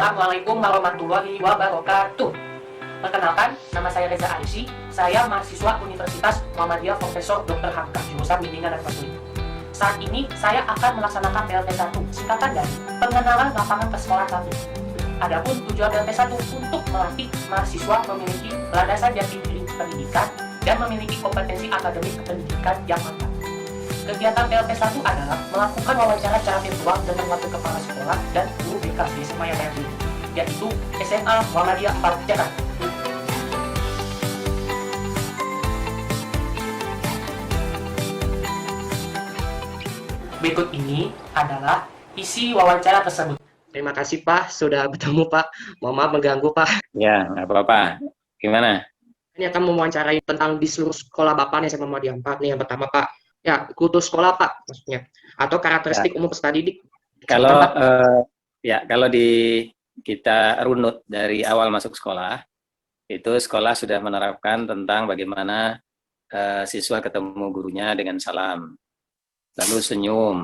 Assalamualaikum warahmatullahi wabarakatuh. Perkenalkan, nama saya Reza Arysi. Saya mahasiswa Universitas Muhammadiyah Profesor Dr. Hamka, jurusan Bimbingan dan Konseling. Saat ini, saya akan melaksanakan PLP1, singkatan dari Pengenalan Lapangan Persekolahan 1. Adapun tujuan PLP1 untuk melatih mahasiswa memiliki landasan jati diri pendidikan dan memiliki kompetensi akademik pendidikan yang mantap. Kegiatan PLP1 adalah melakukan wawancara secara virtual dengan wakil kepala sekolah dan guru BK di SMA yang lain, yaitu SMA Muhammadiyah 4 Jakarta. Berikut ini adalah isi wawancara tersebut. Terima kasih Pak, sudah bertemu Pak. Mohon maaf mengganggu Pak. Ya, nggak apa-apa. Gimana? Ini akan mewawancarai tentang di seluruh sekolah Bapak nih, SMA Muhammadiyah 4 nih. Yang pertama Pak, ya kultur sekolah Pak, maksudnya. Atau karakteristik umum peserta didik. Kalau kalau kita runut dari awal masuk sekolah, itu sekolah sudah menerapkan tentang bagaimana siswa ketemu gurunya dengan salam, lalu senyum,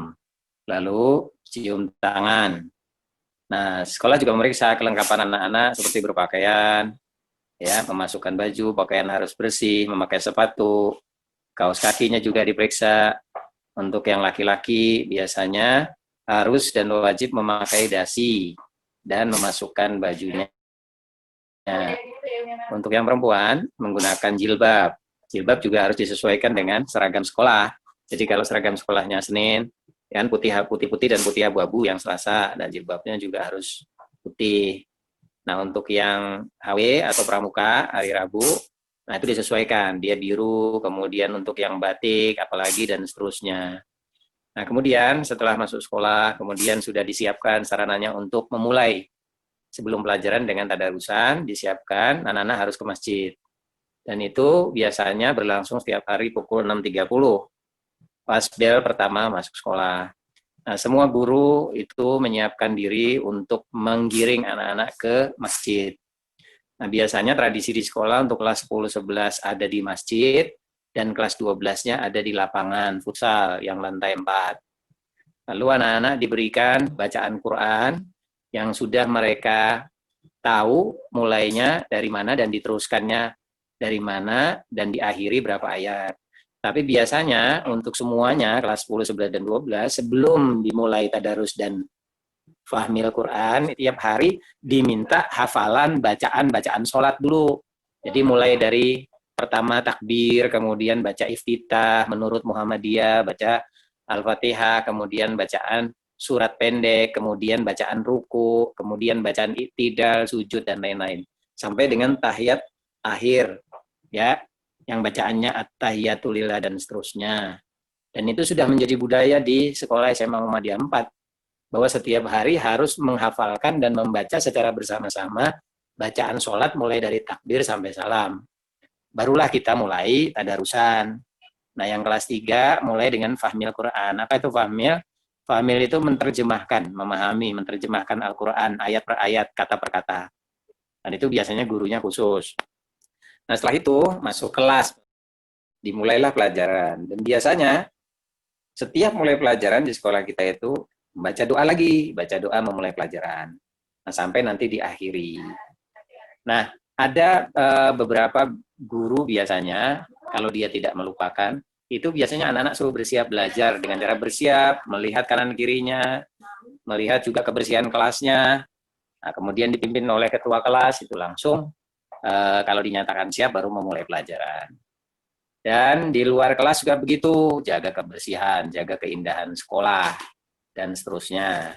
lalu cium tangan. Nah, sekolah juga memeriksa kelengkapan anak-anak seperti berpakaian, ya, memasukkan baju, pakaian harus bersih, memakai sepatu, kaos kakinya juga diperiksa. Untuk yang laki-laki biasanya harus dan wajib memakai dasi dan memasukkan bajunya. Untuk yang perempuan menggunakan jilbab. Jilbab juga harus disesuaikan dengan seragam sekolah. Jadi kalau seragam sekolahnya Senin, kan putih-putih dan putih abu-abu yang Selasa, dan jilbabnya juga harus putih. Nah, untuk yang HW atau pramuka hari Rabu, nah itu disesuaikan, dia biru, kemudian untuk yang batik, apalagi, dan seterusnya. Nah, kemudian setelah masuk sekolah, kemudian sudah disiapkan sarananya untuk memulai. Sebelum pelajaran dengan tadarusan, disiapkan, anak-anak harus ke masjid. Dan itu biasanya berlangsung setiap hari pukul 6.30. Pas bel pertama masuk sekolah. Nah, semua guru itu menyiapkan diri untuk menggiring anak-anak ke masjid. Nah, biasanya tradisi di sekolah untuk kelas 10-11 ada di masjid, dan kelas 12-nya ada di lapangan futsal yang lantai 4. Lalu anak-anak diberikan bacaan Quran yang sudah mereka tahu mulainya dari mana dan diteruskannya dari mana dan diakhiri berapa ayat. Tapi biasanya untuk semuanya kelas 10, 11, dan 12 sebelum dimulai tadarus dan fahmil Quran, tiap hari diminta hafalan bacaan sholat dulu. Jadi mulai dari pertama takbir, kemudian baca iftitah menurut Muhammadiyah, baca Al-Fatihah, kemudian bacaan surat pendek, kemudian bacaan ruku, kemudian bacaan iktidal, sujud, dan lain-lain. Sampai dengan tahiyat akhir, ya, yang bacaannya at-tahiyatulillah dan seterusnya. Dan itu sudah menjadi budaya di sekolah SMA Muhammadiyah 4, bahwa setiap hari harus menghafalkan dan membaca secara bersama-sama bacaan sholat mulai dari takbir sampai salam. Barulah kita mulai tadarusan. Nah, yang kelas 3 mulai dengan fahmil Quran. Apa itu fahmil? Fahmil itu menerjemahkan, memahami, menerjemahkan Al-Quran ayat per ayat, kata per kata. Dan itu biasanya gurunya khusus. Nah, setelah itu masuk kelas, dimulailah pelajaran. Dan biasanya setiap mulai pelajaran di sekolah kita itu baca doa lagi, baca doa memulai pelajaran. Nah, sampai nanti diakhiri. Nah, ada beberapa guru biasanya, kalau dia tidak melupakan, itu biasanya anak-anak suruh bersiap belajar dengan cara bersiap, melihat kanan kirinya, melihat juga kebersihan kelasnya. Nah, kemudian dipimpin oleh ketua kelas, itu langsung kalau dinyatakan siap baru memulai pelajaran. Dan di luar kelas juga begitu, jaga kebersihan, jaga keindahan sekolah, dan seterusnya.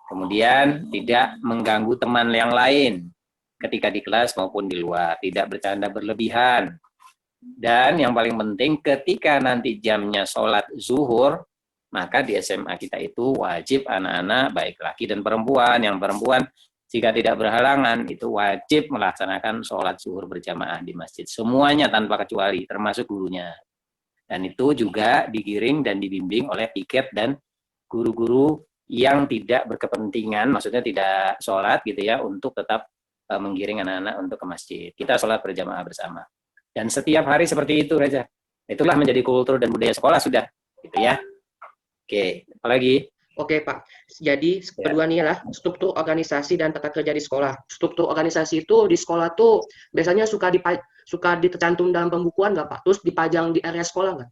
Kemudian tidak mengganggu teman yang lain ketika di kelas maupun di luar, tidak bercanda berlebihan. Dan yang paling penting, ketika nanti jamnya sholat zuhur, maka di SMA kita itu wajib anak-anak, baik laki dan perempuan, yang perempuan jika tidak berhalangan, itu wajib melaksanakan sholat zuhur berjamaah di masjid. Semuanya tanpa kecuali, termasuk gurunya. Dan itu juga digiring dan dibimbing oleh piket dan guru-guru yang tidak berkepentingan, maksudnya tidak sholat gitu ya, untuk tetap menggiring anak-anak untuk ke masjid. Kita sholat berjamaah bersama. Dan setiap hari seperti itu, Reza. Itulah menjadi kultur dan budaya sekolah sudah. Gitu ya. Oke, apalagi? Oke, Pak. Jadi Ya. kedua nih lah struktur organisasi dan tata kerja di sekolah. Struktur organisasi itu di sekolah tuh biasanya suka ditercantum dalam pembukuan nggak, Pak? Terus dipajang di area sekolah nggak?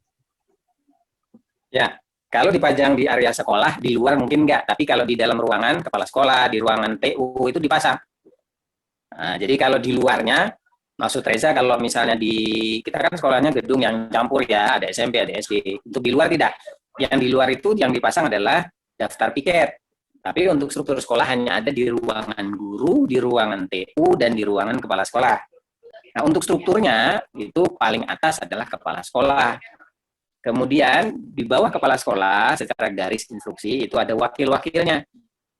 Ya, kalau dipajang di area sekolah, di luar mungkin enggak, tapi kalau di dalam ruangan kepala sekolah, di ruangan TU itu dipasang. Nah, jadi kalau di luarnya, maksud Reza kalau misalnya kita kan sekolahnya gedung yang campur ya, ada SMP, ada SD. Untuk di luar tidak. Yang di luar itu yang dipasang adalah daftar piket. Tapi untuk struktur sekolah hanya ada di ruangan guru, di ruangan TU, dan di ruangan kepala sekolah. Nah, untuk strukturnya itu paling atas adalah kepala sekolah. Kemudian di bawah kepala sekolah secara garis instruksi itu ada wakil-wakilnya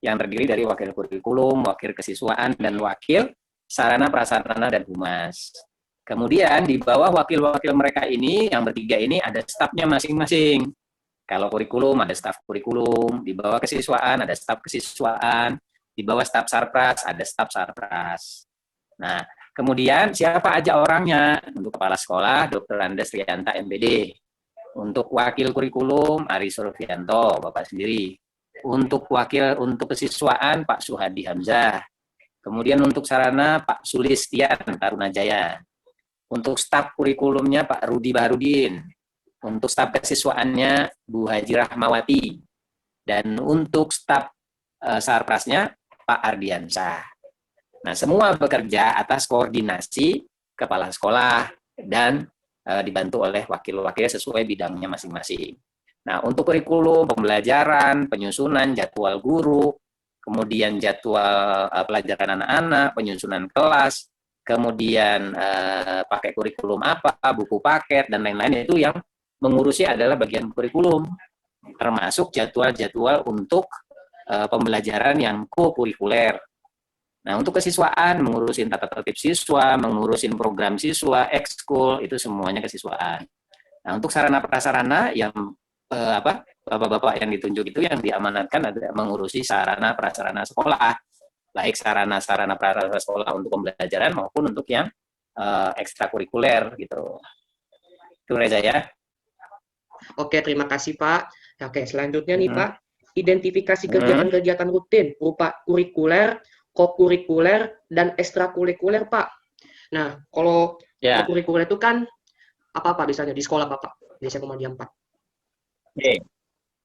yang terdiri dari wakil kurikulum, wakil kesiswaan, dan wakil sarana prasarana dan humas. Kemudian di bawah wakil-wakil mereka ini yang bertiga ini ada stafnya masing-masing. Kalau kurikulum ada staf kurikulum, di bawah kesiswaan ada staf kesiswaan, di bawah staf sarpras ada staf sarpras. Nah, kemudian siapa aja orangnya? Untuk kepala sekolah Dr. Andes Rianta MPD. Untuk wakil kurikulum Ari Surfianto, Bapak sendiri. Untuk kesiswaan Pak Suhadi Hamzah. Kemudian untuk sarana Pak Sulistian Tarunajaya. Untuk staf kurikulumnya Pak Rudi Baharudin. Untuk staf kesiswaannya Bu Haji Rahmawati. Dan untuk staf sarprasnya Pak Ardiansyah. Nah, semua bekerja atas koordinasi kepala sekolah dan dibantu oleh wakil-wakil sesuai bidangnya masing-masing. Nah, untuk kurikulum, pembelajaran, penyusunan jadwal guru, kemudian jadwal pelajaran anak-anak, penyusunan kelas, kemudian pakai kurikulum apa, buku paket, dan lain-lain itu yang mengurusi adalah bagian kurikulum, termasuk jadwal-jadwal untuk pembelajaran yang co-kurikuler. Nah, untuk kesiswaan, mengurusin tata tertib siswa, mengurusin program siswa, ekskul, itu semuanya kesiswaan. Nah, untuk sarana prasarana yang bapak-bapak yang ditunjuk itu yang diamanatkan ada mengurusi sarana prasarana sekolah, baik sarana-sarana prasarana sekolah untuk pembelajaran maupun untuk yang ekstrakurikuler gitu. Itu Reza ya. Oke, terima kasih, Pak. Oke, selanjutnya nih, Pak. Identifikasi kegiatan-kegiatan rutin berupa kurikuler, kokurikuler, dan ekstrakurikuler, Pak. Nah, kalau kokurikuler itu kan apa misalnya di sekolah Bapak di SMA Muhammadiyah 4? Oke.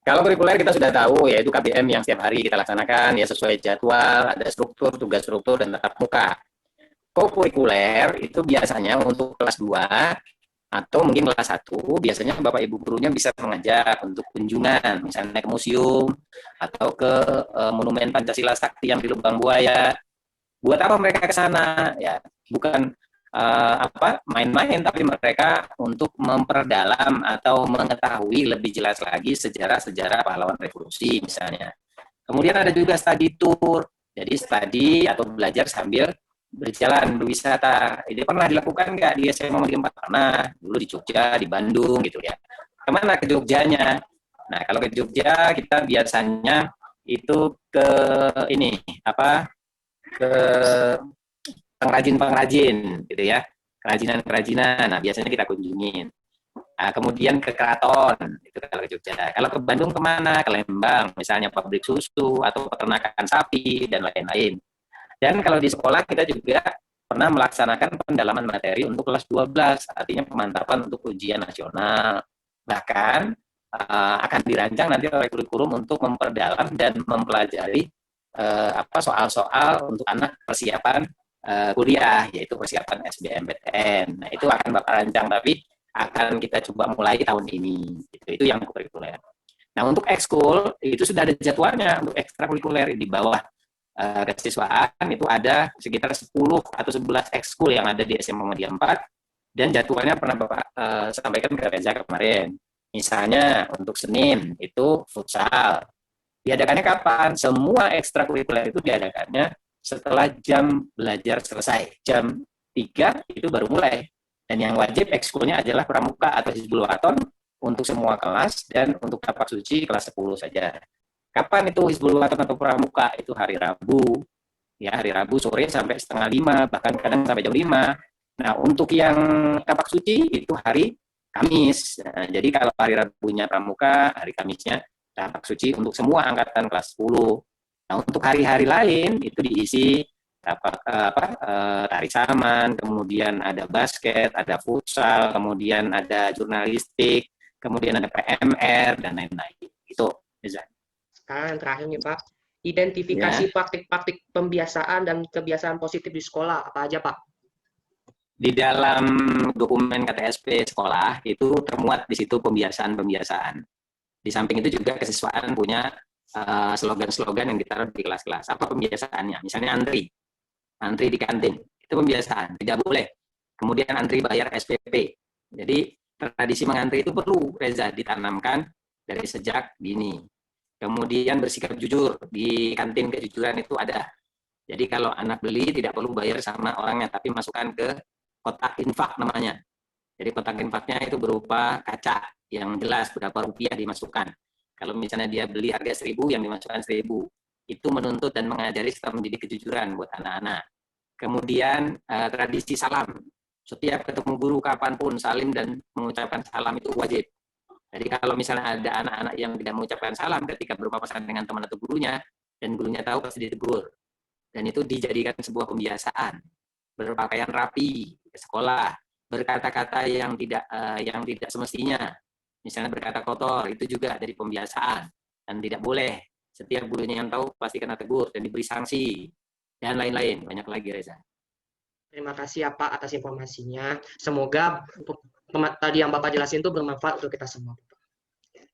Kalau kurikuler kita sudah tahu, yaitu KBM yang setiap hari kita laksanakan, ya sesuai jadwal, ada struktur, tugas struktur, dan tatap muka. Kokurikuler itu biasanya untuk kelas 2 atau mungkin kelas 1, biasanya Bapak Ibu gurunya bisa mengajak untuk kunjungan, misalnya ke museum atau ke Monumen Pancasila Sakti yang di Lubang Buaya. Buat apa mereka ke sana? Ya, bukan main-main, tapi mereka untuk memperdalam atau mengetahui lebih jelas lagi sejarah-sejarah pahlawan revolusi misalnya. Kemudian ada juga study tour, jadi study atau belajar sambil berjalan berwisata. Ini pernah dilakukan nggak di SMA Muhammadiyah 4? Pernah, dulu di Jogja, di Bandung gitu ya. Kemana ke Jogjanya? Nah, kalau ke Jogja kita biasanya itu ke ke pengrajin-pengrajin gitu ya, kerajinan-kerajinan. Nah, biasanya kita kunjungin. Nah, kemudian ke keraton, itu kalau ke Jogja. Kalau ke Bandung kemana? Ke Lembang, misalnya pabrik susu atau peternakan sapi dan lain-lain. Dan kalau di sekolah kita juga pernah melaksanakan pendalaman materi untuk kelas 12, artinya pemantapan untuk ujian nasional. Bahkan akan dirancang nanti oleh kurikulum untuk memperdalam dan mempelajari soal-soal untuk anak persiapan kuliah, yaitu persiapan SBMPTN. Nah, itu akan Bapak rancang, tapi akan kita coba mulai tahun ini. Itu yang kurikuler. Nah, untuk ekskul, itu sudah ada jadwalnya. Untuk ekstrakurikuler di bawah kesiswaan, itu ada sekitar 10 atau 11 ekskul yang ada di SMA Muhammadiyah 4, dan jadwalnya pernah Bapak sampaikan ke Reza kemarin. Misalnya, untuk Senin, itu futsal. Diadakannya kapan? Semua ekstrakurikuler itu diadakannya setelah jam belajar selesai. Jam 3 itu baru mulai. Dan yang wajib ekskulnya adalah pramuka atau hizbul waton untuk semua kelas, dan untuk tapak suci kelas 10 saja. Kapan itu hizbul waton atau pramuka? Itu hari Rabu. Ya, hari Rabu sore sampai setengah 5, bahkan kadang sampai jam 5. Nah, untuk yang tapak suci itu hari Kamis. Nah, jadi kalau hari Rabunya pramuka, hari Kamisnya tampak suci untuk semua angkatan kelas 10. Nah, untuk hari-hari lain itu diisi tari saman, kemudian ada basket, ada futsal, kemudian ada jurnalistik, kemudian ada PMR dan lain-lain. Itu, Reza. Sekarang yang terakhir nih Pak, Ya. identifikasi praktik-praktik pembiasaan dan kebiasaan positif di sekolah apa aja Pak? Di dalam dokumen KTSP sekolah itu termuat di situ pembiasaan-pembiasaan. Di samping itu juga kesiswaan punya slogan-slogan yang ditaruh di kelas-kelas. Apa pembiasaannya? Misalnya antri di kantin, itu pembiasaan, tidak boleh. Kemudian antri bayar SPP. Jadi tradisi mengantri itu perlu, Reza, ditanamkan dari sejak dini. Kemudian bersikap jujur, di kantin kejujuran itu ada. Jadi kalau anak beli tidak perlu bayar sama orangnya, tapi masukkan ke kotak infak namanya. Jadi kotak infaknya itu berupa kaca yang jelas berapa rupiah dimasukkan. Kalau misalnya dia beli harga 1.000, yang dimasukkan 1.000. Itu menuntut dan mengajari serta mendidik kejujuran buat anak-anak. Kemudian tradisi salam. Setiap ketemu guru kapanpun salim dan mengucapkan salam itu wajib. Jadi kalau misalnya ada anak-anak yang tidak mengucapkan salam ketika berpapasan dengan teman atau gurunya, dan gurunya tahu pasti ditegur. Dan itu dijadikan sebuah pembiasaan. Berpakaian rapi ke sekolah, berkata-kata yang tidak semestinya. Misalnya berkata kotor, itu juga dari pembiasaan. Dan tidak boleh. Setiap gurunya yang tahu pasti kena tegur dan diberi sanksi. Dan lain-lain. Banyak lagi, Reza. Terima kasih ya Pak atas informasinya. Semoga tadi yang Bapak jelasin itu bermanfaat untuk kita semua.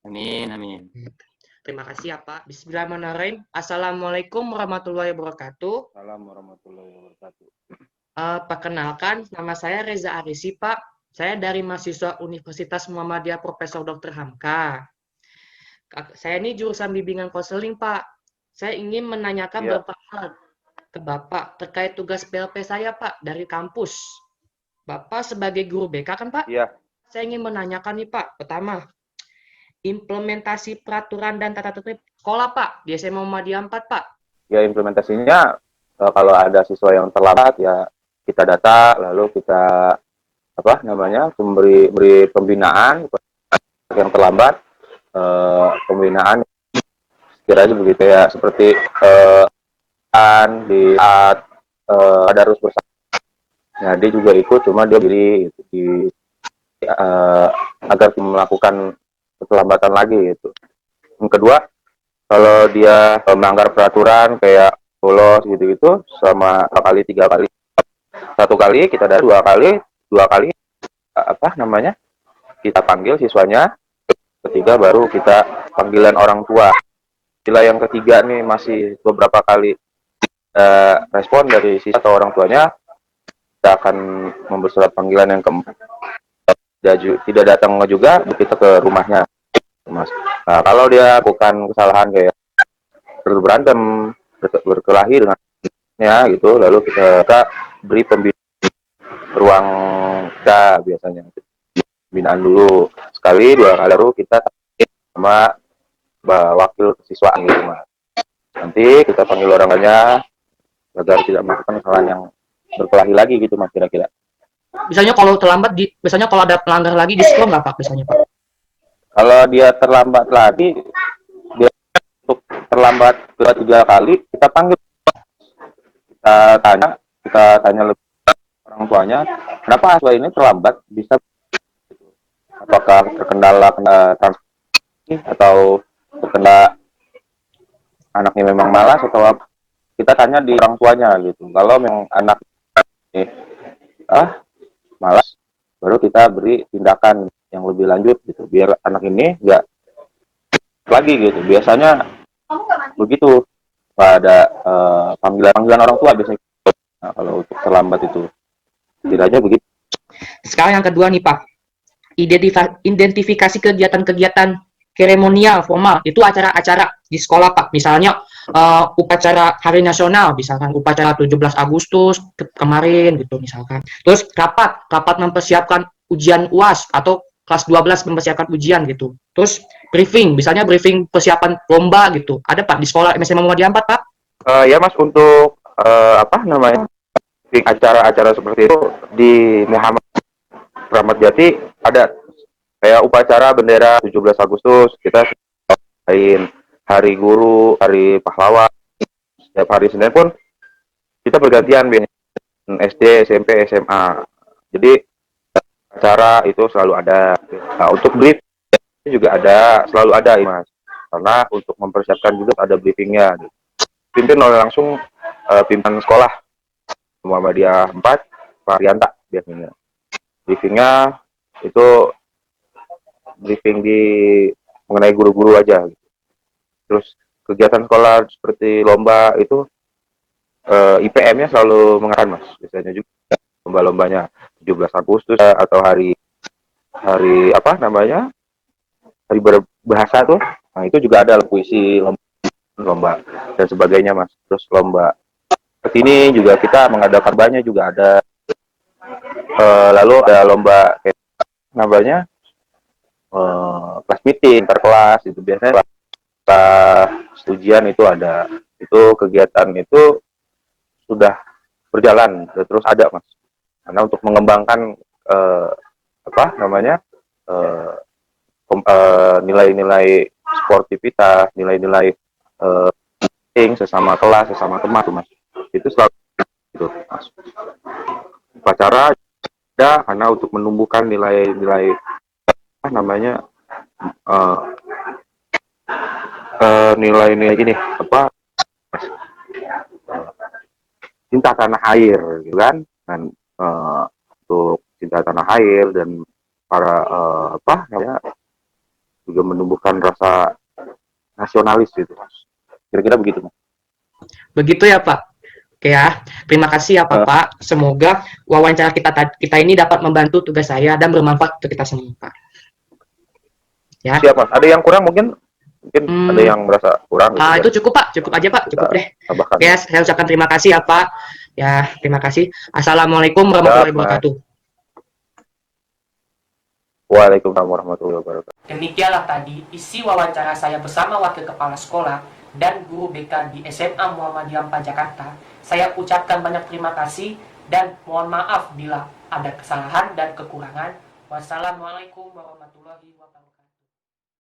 Amin, amin. Terima kasih ya Pak. Bismillahirrahmanirrahim. Assalamualaikum warahmatullahi wabarakatuh. Assalamualaikum warahmatullahi wabarakatuh. Perkenalkan, nama saya Reza Arisi Pak. Saya dari mahasiswa Universitas Muhammadiyah Profesor Dr. Hamka. Saya ini jurusan bimbingan konseling Pak. Saya ingin menanyakan beberapa hal ke Bapak terkait tugas PLP saya Pak dari kampus. Bapak sebagai guru BK kan Pak? Iya. Saya ingin menanyakan nih Pak. Pertama, implementasi peraturan dan tata tertib sekolah Pak di SMA Muhammadiyah 4 Pak. Ya, implementasinya kalau ada siswa yang terlambat ya kita data, lalu kita beri pembinaan yang terlambat, pembinaan kira-kira begitu ya, seperti di saat tadarus bersama. Nah, dia juga ikut, cuma dia agar melakukan keterlambatan lagi gitu. Yang kedua, kalau dia melanggar peraturan kayak bolos gitu-gitu sama 2 kali, 3 kali, 1 kali kita ada 2 kali, 2 kali kita panggil siswanya, ketiga baru kita panggilan orang tua. Bila yang ketiga nih masih beberapa kali respon dari siswa atau orang tuanya, kita akan memberi surat panggilan yang keempat. Tidak datang juga, kita ke rumahnya, Mas. Nah, kalau dia lakukan kesalahan kayak berantem, berkelahi dengan ya gitu, lalu kita beri ruang kita biasanya pembinaan dulu sekali, 2 kali, baru kita sama wakil siswa gitu, Mas. Nanti kita panggil orangnya agar tidak melakukan kesalahan yang berkelahi lagi gitu, Mas, kira-kira. Biasanya kalau terlambat, biasanya kalau ada pelanggar lagi di sekolah nggak Pak biasanya Pak? Kalau dia terlambat lagi, dia untuk terlambat 2-3 kali, kita panggil, kita tanya lebih orang tuanya, kenapa siswa ini terlambat, bisa apakah terkendala transportasi atau terkendala anaknya memang malas atau apa. Kita tanya di orang tuanya gitu. Kalau memang anak ini malas, baru kita beri tindakan yang lebih lanjut gitu, biar anak ini nggak lagi gitu. Biasanya begitu, pada panggilan orang tua biasanya. Nah, kalau untuk terlambat itu tidaknya begitu. Sekarang yang kedua nih Pak, identifikasi kegiatan-kegiatan seremonial formal, itu acara-acara di sekolah Pak. Misalnya upacara Hari Nasional, misalkan upacara 17 Agustus kemarin gitu misalkan. Terus rapat mempersiapkan ujian UAS atau kelas 12 mempersiapkan ujian gitu. Terus briefing, misalnya briefing persiapan lomba gitu. Ada Pak di sekolah SMA Muhammadiyah 4 Pak? Ya Mas, untuk acara-acara seperti itu di Muhammad Jati ada kayak upacara bendera 17 Agustus, kita lain hari guru, hari pahlawan, setiap hari Senin pun kita bergantian SD, SMP, SMA. Jadi acara itu selalu ada. Nah, untuk brief juga ada, selalu ada ya Mas. Karena untuk mempersiapkan juga ada briefingnya. Pimpin oleh langsung pimpinan sekolah Muhammadiyah 4, Pak Rianta biasanya. Briefingnya itu briefing di mengenai guru-guru aja. Terus kegiatan sekolah seperti lomba itu IPM-nya selalu mengatakan Mas. Biasanya juga lomba-lombanya 17 Agustus atau hari hari apa namanya? Hari berbahasa tuh. Nah, itu juga ada puisi, lomba dan sebagainya Mas. Terus lomba ini juga kita mengadakan banyak juga ada lalu ada lomba kayak namanya kelas meeting interkelas itu biasanya ujian itu ada, itu kegiatan itu sudah berjalan terus ada Mas, karena untuk mengembangkan apa namanya nilai-nilai sportivitas, nilai-nilai sesama kelas, sesama teman tuh Mas, itu selalu itu Mas. Upacara ada karena untuk menumbuhkan nilai-nilai apa namanya nilai-nilai gini apa cinta tanah air gitu kan, dan untuk cinta tanah air dan para apa namanya juga menumbuhkan rasa nasionalis gitu Mas, kira-kira begitu Mas. Begitu ya Pak. Oke ya, terima kasih ya Pak. Semoga wawancara kita ini dapat membantu tugas saya dan bermanfaat untuk kita semua Pak. Ya. Siap Mas, ada yang kurang mungkin ada yang merasa kurang gitu, itu cukup Pak, cukup aja Pak, cukup deh. Tambahkan. Oke, saya ucapkan terima kasih ya Pak. Ya, terima kasih. Assalamualaikum warahmatullahi wabarakatuh. Waalaikumsalam warahmatullahi wabarakatuh. Demikianlah tadi isi wawancara saya bersama Wakil Kepala Sekolah dan Guru BK di SMA Muhammadiyah 4 Jakarta. Saya ucapkan banyak terima kasih dan mohon maaf bila ada kesalahan dan kekurangan. Wassalamualaikum warahmatullahi wabarakatuh.